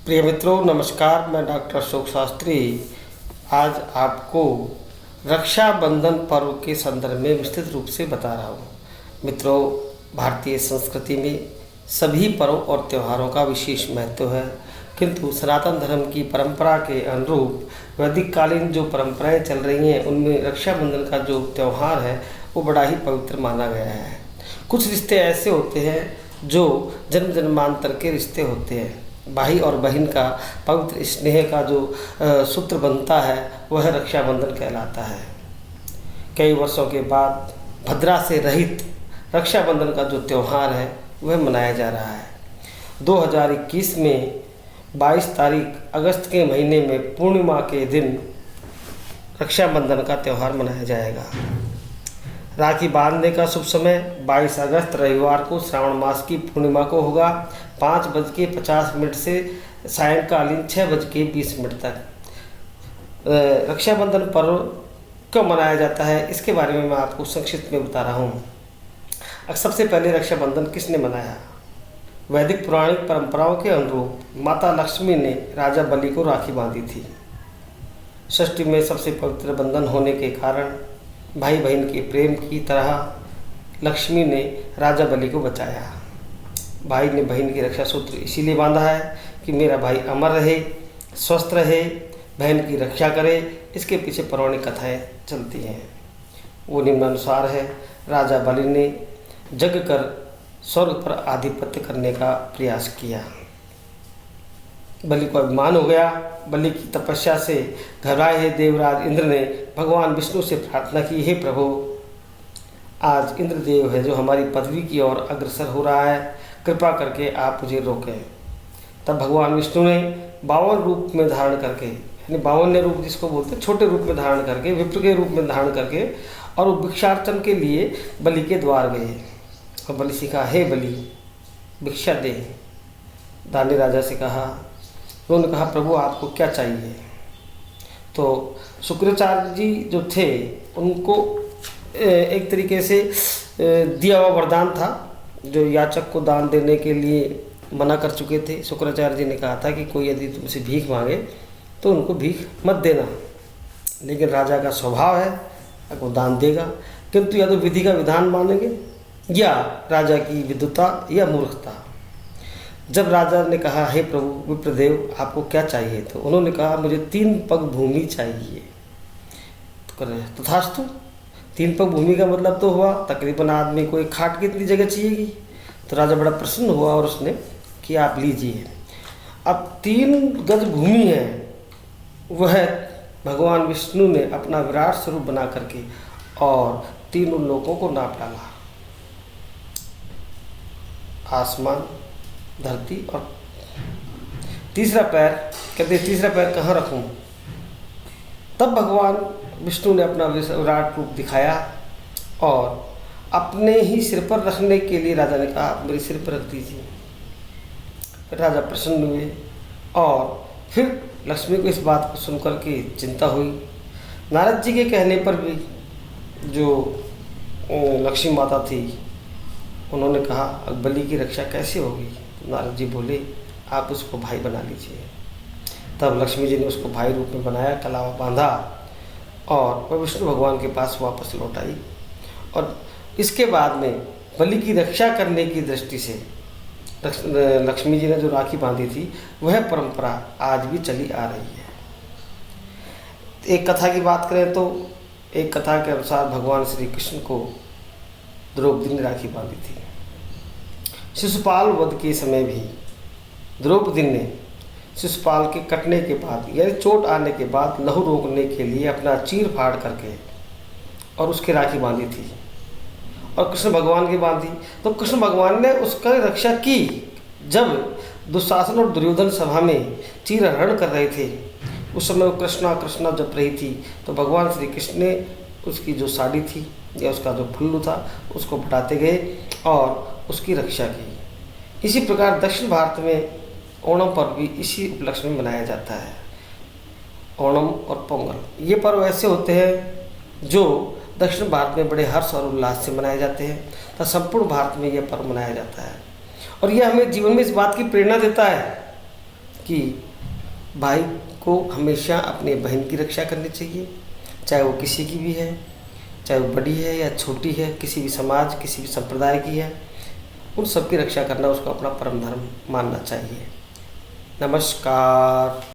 प्रिय मित्रों नमस्कार। मैं डॉक्टर अशोक शास्त्री आज आपको रक्षाबंधन पर्व के संदर्भ में विस्तृत रूप से बता रहा हूँ। मित्रों, भारतीय संस्कृति में सभी पर्व और त्योहारों का विशेष महत्व है, किंतु सनातन धर्म की परंपरा के अनुरूप वैदिक कालीन जो परंपराएं चल रही हैं उनमें रक्षाबंधन का जो त्यौहार है वो बड़ा ही पवित्र माना गया है। कुछ रिश्ते ऐसे होते हैं जो जन्म जन्मांतर के रिश्ते होते हैं। भाई और बहन का पवित्र स्नेह का जो सूत्र बनता है वह रक्षाबंधन कहलाता है। कई वर्षों के बाद भद्रा से रहित रक्षाबंधन का जो त्यौहार है वह मनाया जा रहा है। 2021 में 22 तारीख अगस्त के महीने में पूर्णिमा के दिन रक्षाबंधन का त्यौहार मनाया जाएगा। राखी बांधने का शुभ समय 22 अगस्त रविवार को श्रावण मास की पूर्णिमा को होगा 5:50 से सायंकालीन 6:20 तक। रक्षाबंधन पर्व क्यों मनाया जाता है इसके बारे में मैं आपको संक्षिप्त में बता रहा हूँ। सबसे पहले रक्षाबंधन किसने मनाया? वैदिक पौराणिक परंपराओं के अनुरूप माता लक्ष्मी ने राजा बलि को राखी बांधी थी। सृष्टि में सबसे पवित्र बंधन होने के कारण भाई बहन के प्रेम की तरह लक्ष्मी ने राजा बलि को बचाया। भाई ने बहन की रक्षा सूत्र इसीलिए बांधा है कि मेरा भाई अमर रहे, स्वस्थ रहे, बहन की रक्षा करे। इसके पीछे पौराणिक कथाएं चलती हैं। वो निम्नानुसार है। राजा बलि ने जग कर स्वर्ग पर आधिपत्य करने का प्रयास किया। बलि को अभिमान हो गया। बलि की तपस्या से घबराए हुए देवराज इंद्र ने भगवान विष्णु से प्रार्थना की, हे प्रभु, आज इंद्रदेव है जो हमारी पदवी की ओर अग्रसर हो रहा है, कृपा करके आप मुझे रोकें। तब भगवान विष्णु ने 52 रूप में धारण करके, यानी 52 रूप जिसको बोलते हैं, छोटे रूप में धारण करके, विप्र के रूप में धारण करके, और वो भिक्षार्चन के लिए बलि के द्वार गए। और बलि से कहा, हे बलि, भिक्षा दे। दानी राजा से कहा, उन्होंने कहा, प्रभु आपको क्या चाहिए? तो शुक्राचार्य जी जो थे उनको एक तरीके से दिया हुआ वरदान था जो याचक को दान देने के लिए मना कर चुके थे। शुक्राचार्य जी ने कहा था कि कोई यदि तुमसे भीख मांगे तो उनको भीख मत देना, लेकिन राजा का स्वभाव है वो दान देगा, किंतु या तो विधि का विधान मानेंगे या राजा की विद्वता या मूर्खता। जब राजा ने कहा, हे प्रभु विप्रदेव आपको क्या चाहिए? तो उन्होंने कहा, मुझे 3 पग भूमि चाहिए। तो कह रहे तथास्तु। 3 पग भूमि का मतलब तो हुआ तकरीबन आदमी को एक खाट की इतनी जगह चाहिएगी। तो राजा बड़ा प्रसन्न हुआ और उसने कि आप लीजिए। अब 3 गज भूमि है, वह भगवान विष्णु ने अपना विराट स्वरूप बना करके और 3 लोकों को नाप डाला, आसमान, धरती और तीसरा पैर। कहते तीसरा पैर कहाँ रखूं? तब भगवान विष्णु ने अपना विराट रूप दिखाया और अपने ही सिर पर रखने के लिए राजा ने कहा, आप मेरे सिर पर रख दीजिए। फिर राजा प्रसन्न हुए और फिर लक्ष्मी को इस बात को सुनकर के चिंता हुई। नारद जी के कहने पर भी जो लक्ष्मी माता थी उन्होंने कहा, बलि की रक्षा कैसे होगी? तो नारद जी बोले, आप उसको भाई बना लीजिए। तब लक्ष्मी जी ने उसको भाई रूप में बनाया, कलावा बांधा और वह विष्णु भगवान के पास वापस लौट आई। और इसके बाद में बलि की रक्षा करने की दृष्टि से लक्ष्मी जी ने जो राखी बांधी थी वह परंपरा आज भी चली आ रही है। एक कथा की बात करें तो एक कथा के अनुसार भगवान श्री कृष्ण को द्रौपदी ने राखी बांधी थी। शिशुपाल वध के समय भी द्रौपदी ने शिशुपाल के कटने के बाद यानी चोट आने के बाद लहू रोकने के लिए अपना चीर फाड़ करके और उसकी राखी बांधी थी और कृष्ण भगवान की बांधी। तो कृष्ण भगवान ने उसका रक्षा की। जब दुशासन और दुर्योधन सभा में चीर हरण कर रहे थे उस समय वो कृष्णा कृष्णा जप रही थी, तो भगवान श्री कृष्ण ने उसकी जो साड़ी थी या उसका जो फुल्लू था उसको बढ़ाते गए और उसकी रक्षा की। इसी प्रकार दक्षिण भारत में ओणम पर्व भी इसी उपलक्ष्य में मनाया जाता है। ओणम और पोंगल ये पर्व ऐसे होते हैं जो दक्षिण भारत में बड़े हर्ष और उल्लास से मनाए जाते हैं तथा संपूर्ण भारत में यह पर्व मनाया जाता है। और यह हमें जीवन में इस बात की प्रेरणा देता है कि भाई को हमेशा अपने बहन की रक्षा करनी चाहिए, चाहे वो किसी की भी है, चाहे वो बड़ी है या छोटी है, किसी भी समाज किसी भी संप्रदाय की है, उन सब की रक्षा करना उसको अपना परम धर्म मानना चाहिए। नमस्कार।